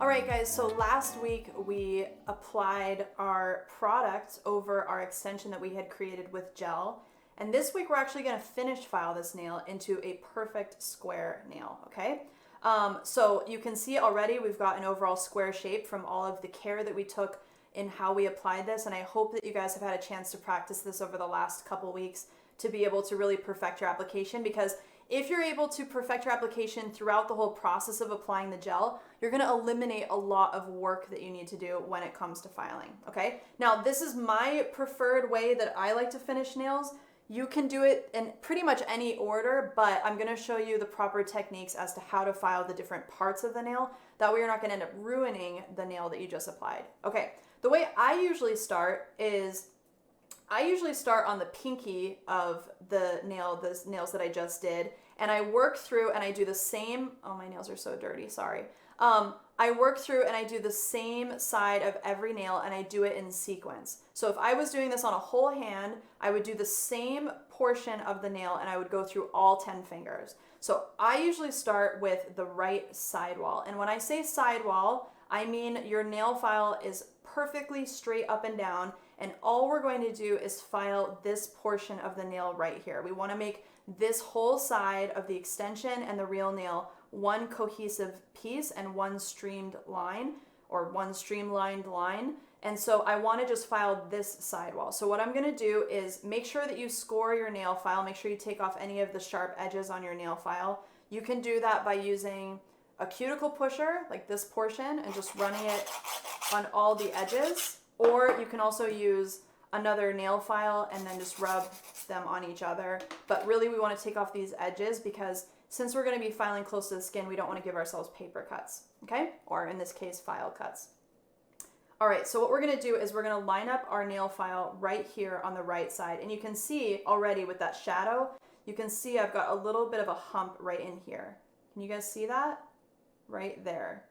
Alright guys, so last week we applied our product over our extension that we had created with gel. And this week we're actually going to finish file this nail into a perfect square nail, okay? So you can see already we've got an overall square shape from all of the care that we took in how we applied this, and I hope that you guys have had a chance to practice this over the last couple weeks to be able to really perfect your application, because if you're able to perfect your application throughout the whole process of applying the gel, you're going to eliminate a lot of work that you need to do when it comes to filing, okay? Now, this is my preferred way that I like to finish nails. You can do it in pretty much any order, but I'm going to show you the proper techniques as to how to file the different parts of the nail. That way you're not going to end up ruining the nail that you just applied. Okay, the way I usually start is on the pinky of the nails that I just did, and I work through and I do the same, oh my nails are so dirty, sorry. I work through and I do the same side of every nail, and I do it in sequence. So if I was doing this on a whole hand, I would do the same portion of the nail and I would go through all 10 fingers. So I usually start with the right sidewall. And when I say sidewall, I mean your nail file is perfectly straight up and down, and all we're going to do is file this portion of the nail right here. We want to make this whole side of the extension and the real nail one cohesive piece and one streamed line, or one streamlined line. And so I want to just file this sidewall. So what I'm going to do is make sure that you score your nail file. Make sure you take off any of the sharp edges on your nail file. You can do that by using a cuticle pusher, like this portion, and just running it on all the edges. Or you can also use another nail file and then just rub them on each other. But really we want to take off these edges, because since we're going to be filing close to the skin, we don't want to give ourselves paper cuts, okay? Or in this case, file cuts. All right, so what we're going to do is we're going to line up our nail file right here on the right side. And you can see already with that shadow, you can see I've got a little bit of a hump right in here. Can you guys see that? Right there.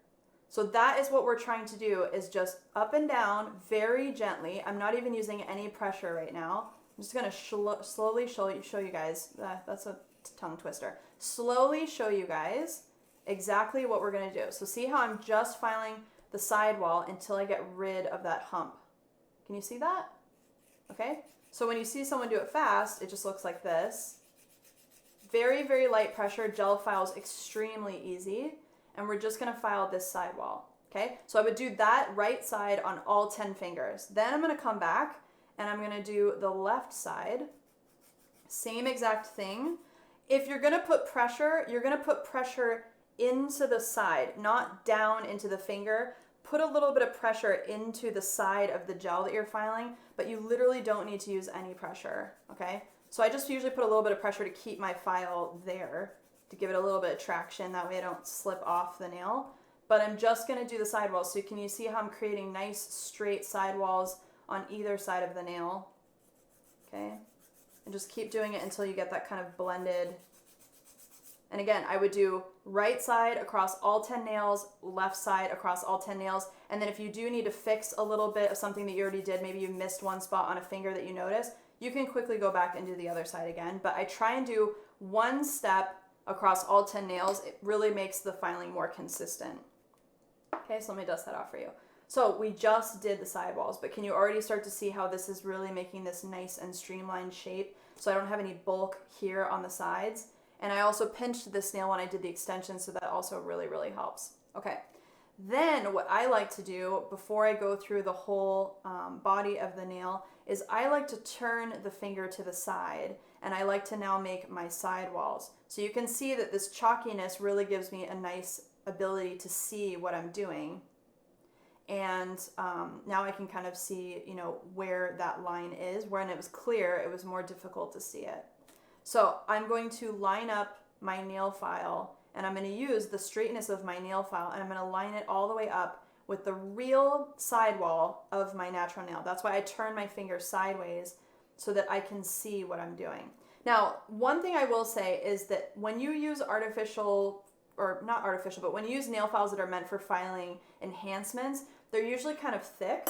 So that is what we're trying to do, is just up and down very gently. I'm not even using any pressure right now. I'm just going to slowly show you guys. That's a tongue twister. Slowly show you guys exactly what we're going to do. So see how I'm just filing the sidewall until I get rid of that hump. Can you see that? Okay. So when you see someone do it fast, it just looks like this. Very, very light pressure. Gel files extremely easy. And we're just going to file this sidewall. Okay. So I would do that right side on all 10 fingers. Then I'm going to come back and I'm going to do the left side. Same exact thing. If you're going to put pressure, you're going to put pressure into the side, not down into the finger. Put a little bit of pressure into the side of the gel that you're filing, but you literally don't need to use any pressure, okay? So I just usually put a little bit of pressure to keep my file there, to give it a little bit of traction, that way I don't slip off the nail. But I'm just going to do the sidewalls. So can you see how I'm creating nice straight sidewalls on either side of the nail? Okay. And just keep doing it until you get that kind of blended. And again, I would do right side across all 10 nails, left side across all 10 nails. And then if you do need to fix a little bit of something that you already did, maybe you missed one spot on a finger that you noticed, you can quickly go back and do the other side again. But I try and do one step across all 10 nails. It really makes the filing more consistent. Okay, so let me dust that off for you. So we just did the sidewalls, but can you already start to see how this is really making this nice and streamlined shape? So I don't have any bulk here on the sides. And I also pinched this nail when I did the extension, so that also really, really helps. Okay, then what I like to do before I go through the whole body of the nail is I like to turn the finger to the side, and I like to now make my sidewalls. So you can see that this chalkiness really gives me a nice ability to see what I'm doing. And now I can kind of see, you know, where that line is. When it was clear, it was more difficult to see it. So I'm going to line up my nail file, and I'm going to use the straightness of my nail file, and I'm going to line it all the way up with the real sidewall of my natural nail. That's why I turn my finger sideways, so that I can see what I'm doing. Now, one thing I will say is that when you use artificial, or not artificial, but when you use nail files that are meant for filing enhancements, they're usually kind of thick.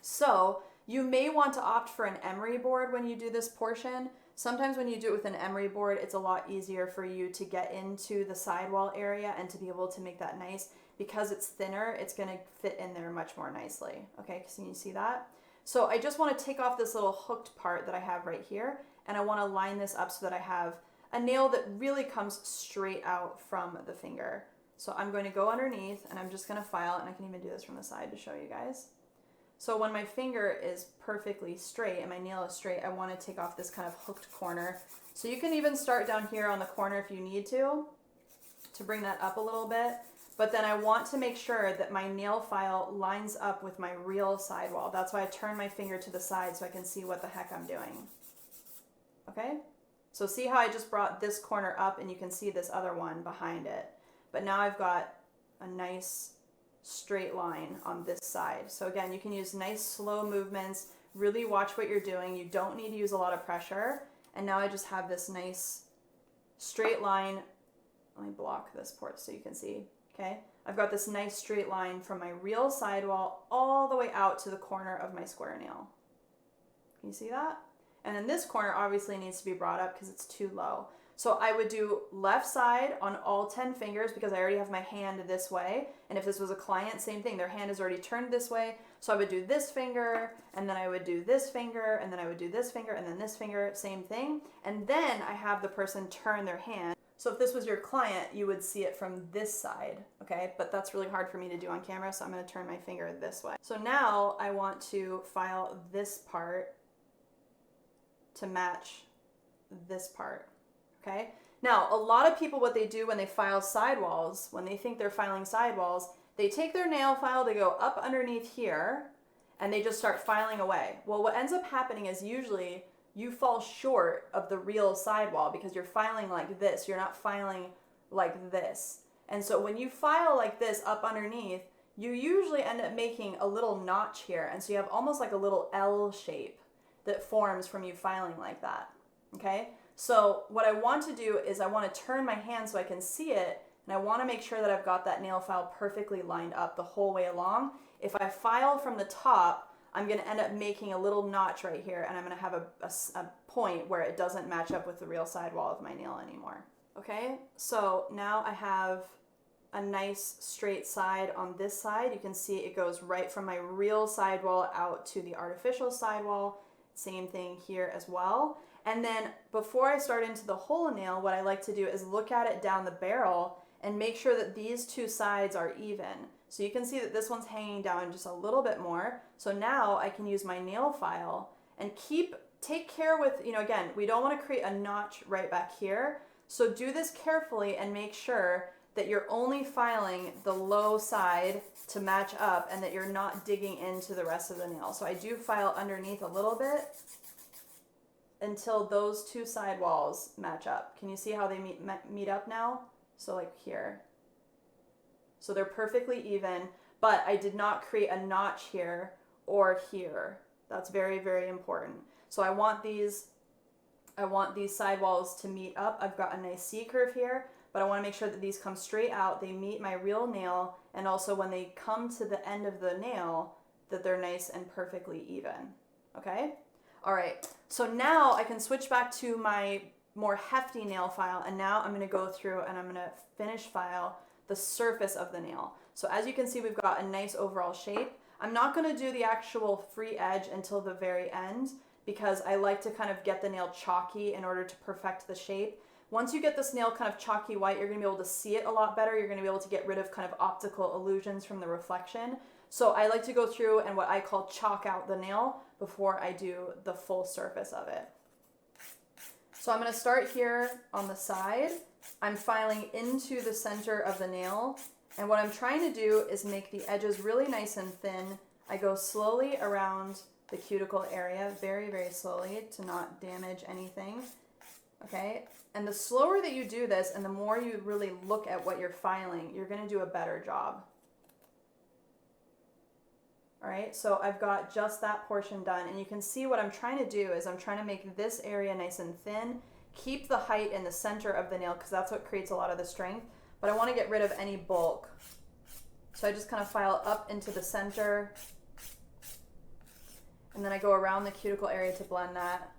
So You may want to opt for an emery board when you do this portion. Sometimes when you do it with an emery board, it's a lot easier for you to get into the sidewall area and to be able to make that nice. Because it's thinner, it's gonna fit in there much more nicely. Okay, can you see that? So I just wanna take off this little hooked part that I have right here, and I wanna line this up so that I have a nail that really comes straight out from the finger. So I'm going to go underneath and I'm just gonna file it, and I can even do this from the side to show you guys. So when my finger is perfectly straight and my nail is straight, I wanna take off this kind of hooked corner. So you can even start down here on the corner if you need to bring that up a little bit. But then I want to make sure that my nail file lines up with my real sidewall. That's why I turn my finger to the side so I can see what the heck I'm doing. Okay? So see how I just brought this corner up and you can see this other one behind it. But now I've got a nice straight line on this side. So again, you can use nice slow movements, really watch what you're doing. You don't need to use a lot of pressure. And now I just have this nice straight line. Let me block this port so you can see. Okay, I've got this nice straight line from my real sidewall all the way out to the corner of my square nail. Can you see that? And then this corner obviously needs to be brought up because it's too low. So I would do left side on all 10 fingers because I already have my hand this way. And if this was a client, same thing, their hand is already turned this way. So I would do this finger, and then I would do this finger, and then I would do this finger, and then this finger, same thing. And then I have the person turn their hand. So if this was your client, you would see it from this side, okay? But that's really hard for me to do on camera, so I'm gonna turn my finger this way. So now I want to file this part to match this part, okay? Now, a lot of people, what they do when they file sidewalls, when they think they're filing sidewalls, they take their nail file, they go up underneath here, and they just start filing away. Well, what ends up happening is usually you fall short of the real sidewall because you're filing like this. You're not filing like this. And so when you file like this up underneath, you usually end up making a little notch here. And so you have almost like a little L shape that forms from you filing like that, okay? So what I want to do is I want to turn my hand so I can see it, and I want to make sure that I've got that nail file perfectly lined up the whole way along. If I file from the top, I'm going to end up making a little notch right here, and I'm going to have a point where it doesn't match up with the real sidewall of my nail anymore. Okay, so now I have a nice straight side on this side. You can see it goes right from my real sidewall out to the artificial sidewall. Same thing here as well. And then before I start into the whole nail, what I like to do is look at it down the barrel and make sure that these two sides are even. So you can see that this one's hanging down just a little bit more. So now I can use my nail file and take care with, again, we don't want to create a notch right back here. So do this carefully and make sure that you're only filing the low side to match up and that you're not digging into the rest of the nail. So I do file underneath a little bit until those two side walls match up. Can you see how they meet up now? So like here. So they're perfectly even, but I did not create a notch here or here. That's very, very important. So I want these side walls to meet up. I've got a nice C curve here, but I want to make sure that these come straight out. They meet my real nail, and also when they come to the end of the nail, that they're nice and perfectly even. Okay? All right. So now I can switch back to my more hefty nail file, and now I'm going to go through and I'm going to finish file the surface of the nail. So as you can see, we've got a nice overall shape. I'm not going to do the actual free edge until the very end because I like to kind of get the nail chalky in order to perfect the shape. Once you get this nail kind of chalky white, you're going to be able to see it a lot better. You're going to be able to get rid of kind of optical illusions from the reflection. So I like to go through and what I call chalk out the nail before I do the full surface of it. So I'm going to start here on the side. I'm filing into the center of the nail, and what I'm trying to do is make the edges really nice and thin. I go slowly around the cuticle area, very, very slowly to not damage anything. Okay, and the slower that you do this and the more you really look at what you're filing, you're going to do a better job. All right, so I've got just that portion done, and you can see what I'm trying to do is I'm trying to make this area nice and thin, keep the height in the center of the nail because that's what creates a lot of the strength, but I want to get rid of any bulk. So I just kind of file up into the center, And then I go around the cuticle area to blend that.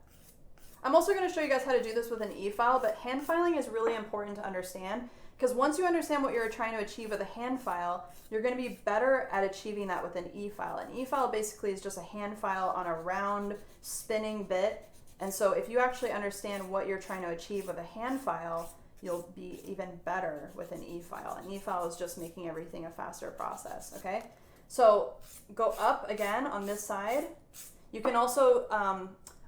I'm also going to show you guys how to do this with an e-file, but hand filing is really important to understand because once you understand what you're trying to achieve with a hand file, you're going to be better at achieving that with an e-file. An e-file basically is just a hand file on a round spinning bit. And so if you actually understand what you're trying to achieve with a hand file, you'll be even better with an e-file. An e-file is just making everything a faster process, okay? So go up again on this side. You can also,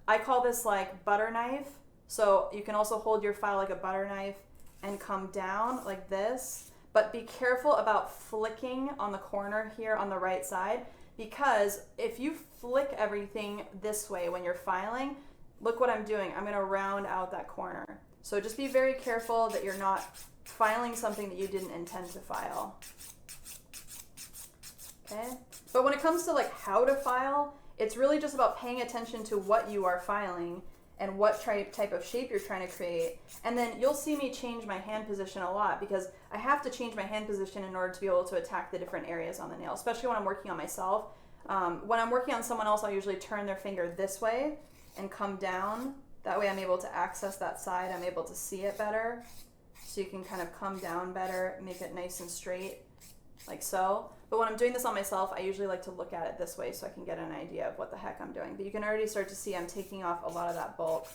I call this like butter knife. So you can also hold your file like a butter knife and come down like this. But be careful about flicking on the corner here on the right side, because if you flick everything this way when you're filing, look what I'm doing. I'm gonna round out that corner. So just be very careful that you're not filing something that you didn't intend to file. Okay? But when it comes to like how to file, it's really just about paying attention to what you are filing and what type of shape you're trying to create. And then you'll see me change my hand position a lot because I have to change my hand position in order to be able to attack the different areas on the nail, especially when I'm working on myself. When I'm working on someone else, I'll usually turn their finger this way and come down. That way I'm able to access that side. I'm able to see it better. So you can kind of come down better, make it nice and straight, like so. But when I'm doing this on myself, I usually like to look at it this way so I can get an idea of what the heck I'm doing. But you can already start to see I'm taking off a lot of that bulk.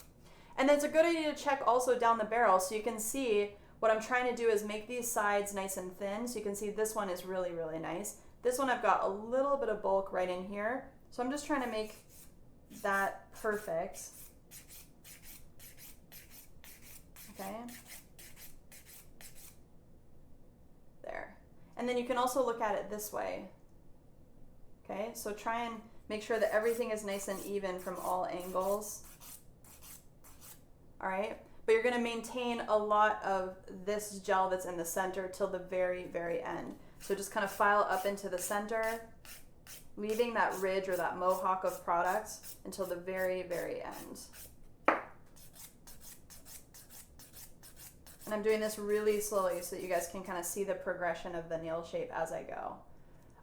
And then it's a good idea to check also down the barrel so you can see what I'm trying to do is make these sides nice and thin. So you can see this one is really, really nice. This one I've got a little bit of bulk right in here. So I'm just trying to make that perfect. Okay. There. And then you can also look at it this way. Okay, so try and make sure that everything is nice and even from all angles. All right, but you're gonna maintain a lot of this gel that's in the center till the very, very end. So just kind of file up into the center, leaving that ridge or that mohawk of product until the very, very end. And I'm doing this really slowly so that you guys can kind of see the progression of the nail shape as I go.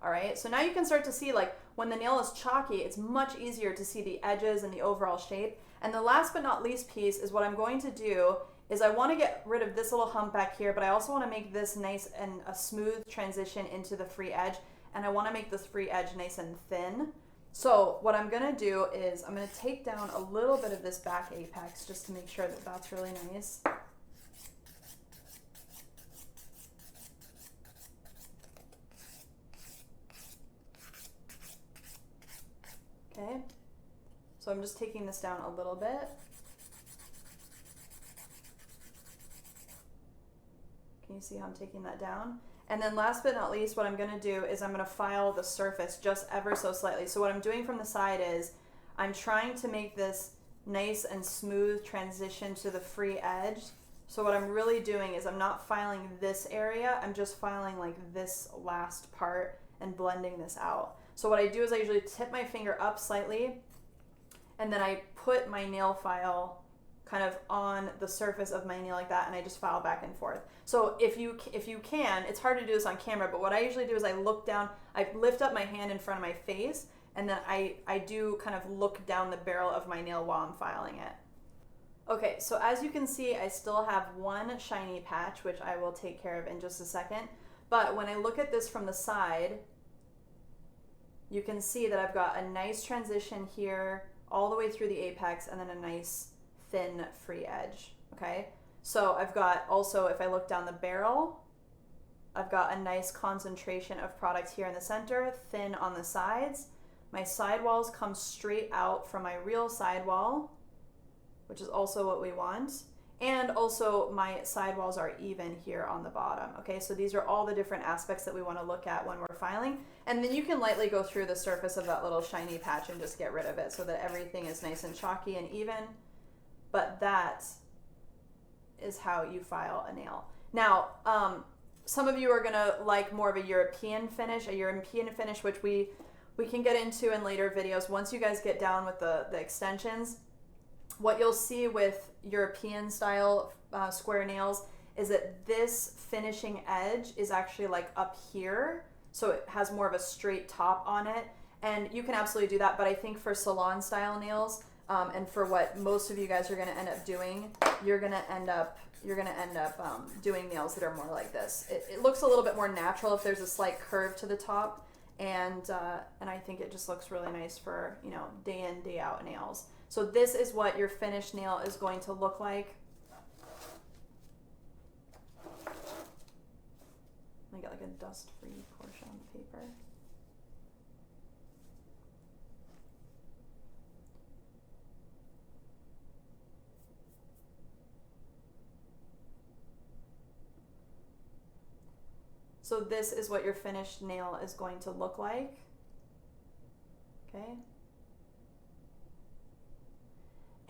All right, so now you can start to see like when the nail is chalky, it's much easier to see the edges and the overall shape. And the last but not least piece is what I'm going to do is I want to get rid of this little hump back here, but I also want to make this nice and a smooth transition into the free edge. And I want to make this free edge nice and thin. So what I'm going to do is I'm going to take down a little bit of this back apex just to make sure that that's really nice. Okay, so I'm just taking this down a little bit. Can you see how I'm taking that down? And then last but not least, what I'm gonna do is I'm gonna file the surface just ever so slightly. So what I'm doing from the side is I'm trying to make this nice and smooth transition to the free edge. So what I'm really doing is I'm not filing this area, I'm just filing like this last part and blending this out. So what I do is I usually tip my finger up slightly and then I put my nail file kind of on the surface of my nail like that, and I just file back and forth. So if you can, it's hard to do this on camera, but what I usually do is I look down, I lift up my hand in front of my face, and then I do kind of look down the barrel of my nail while I'm filing it. Okay, so as you can see, I still have one shiny patch, which I will take care of in just a second. But when I look at this from the side, you can see that I've got a nice transition here all the way through the apex and then a nice thin free edge, okay? So I've got also, if I look down the barrel, I've got a nice concentration of product here in the center, thin on the sides. My sidewalls come straight out from my real sidewall, which is also what we want. And also my sidewalls are even here on the bottom, okay? So these are all the different aspects that we want to look at when we're filing. And then you can lightly go through the surface of that little shiny patch and just get rid of it so that everything is nice and chalky and even. But that is how you file a nail. Now, some of you are gonna like more of a European finish, which we can get into in later videos. Once you guys get down with the extensions, what you'll see with European style square nails is that this finishing edge is actually like up here. So it has more of a straight top on it. And you can absolutely do that, but I think for salon style nails, and for what most of you guys are going to end up doing, you're going to end up doing nails that are more like this. It looks a little bit more natural if there's a slight curve to the top, and I think it just looks really nice for, you know, day in, day out nails. So this is what your finished nail is going to look like. Let me get like a dust-free portion on the paper. So this is what your finished nail is going to look like. Okay.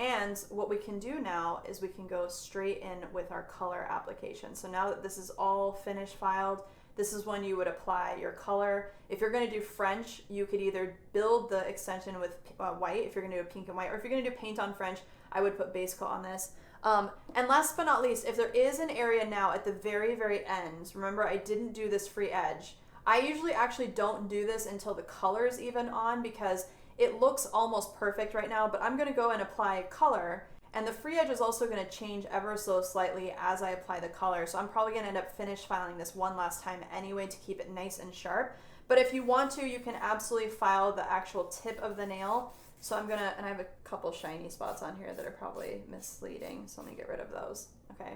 And what we can do now is we can go straight in with our color application. So now that this is all finished filed, this is when you would apply your color. If you're going to do French, you could either build the extension with white, if you're going to do pink and white, or if you're going to do paint on French, I would put base coat on this. And last but not least, if there is an area now at the very, very end, remember I didn't do this free edge. I usually actually don't do this until the color is even on because it looks almost perfect right now, but I'm going to go and apply color, and the free edge is also going to change ever so slightly as I apply the color. So I'm probably going to end up finish filing this one last time anyway to keep it nice and sharp. But if you want to, you can absolutely file the actual tip of the nail. So I'm gonna, and I have a couple shiny spots on here that are probably misleading, so let me get rid of those. Okay.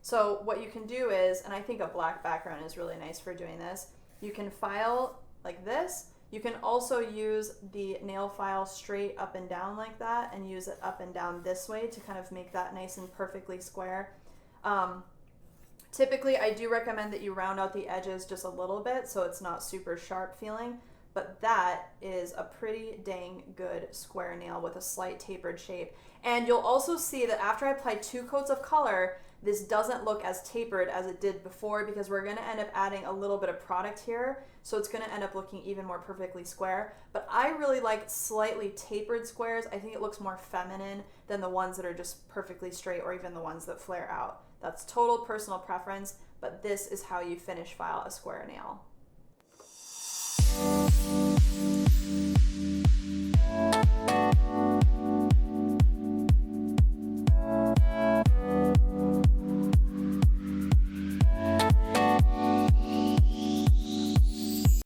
So what you can do is, and I think a black background is really nice for doing this, you can file like this. You can also use the nail file straight up and down like that and use it up and down this way to kind of make that nice and perfectly square. Typically, I do recommend that you round out the edges just a little bit so it's not super sharp feeling. But that is a pretty dang good square nail with a slight tapered shape. And you'll also see that after I apply 2 coats of color, this doesn't look as tapered as it did before because we're going to end up adding a little bit of product here. So it's going to end up looking even more perfectly square. But I really like slightly tapered squares. I think it looks more feminine than the ones that are just perfectly straight or even the ones that flare out. That's total personal preference, but this is how you finish file a square nail.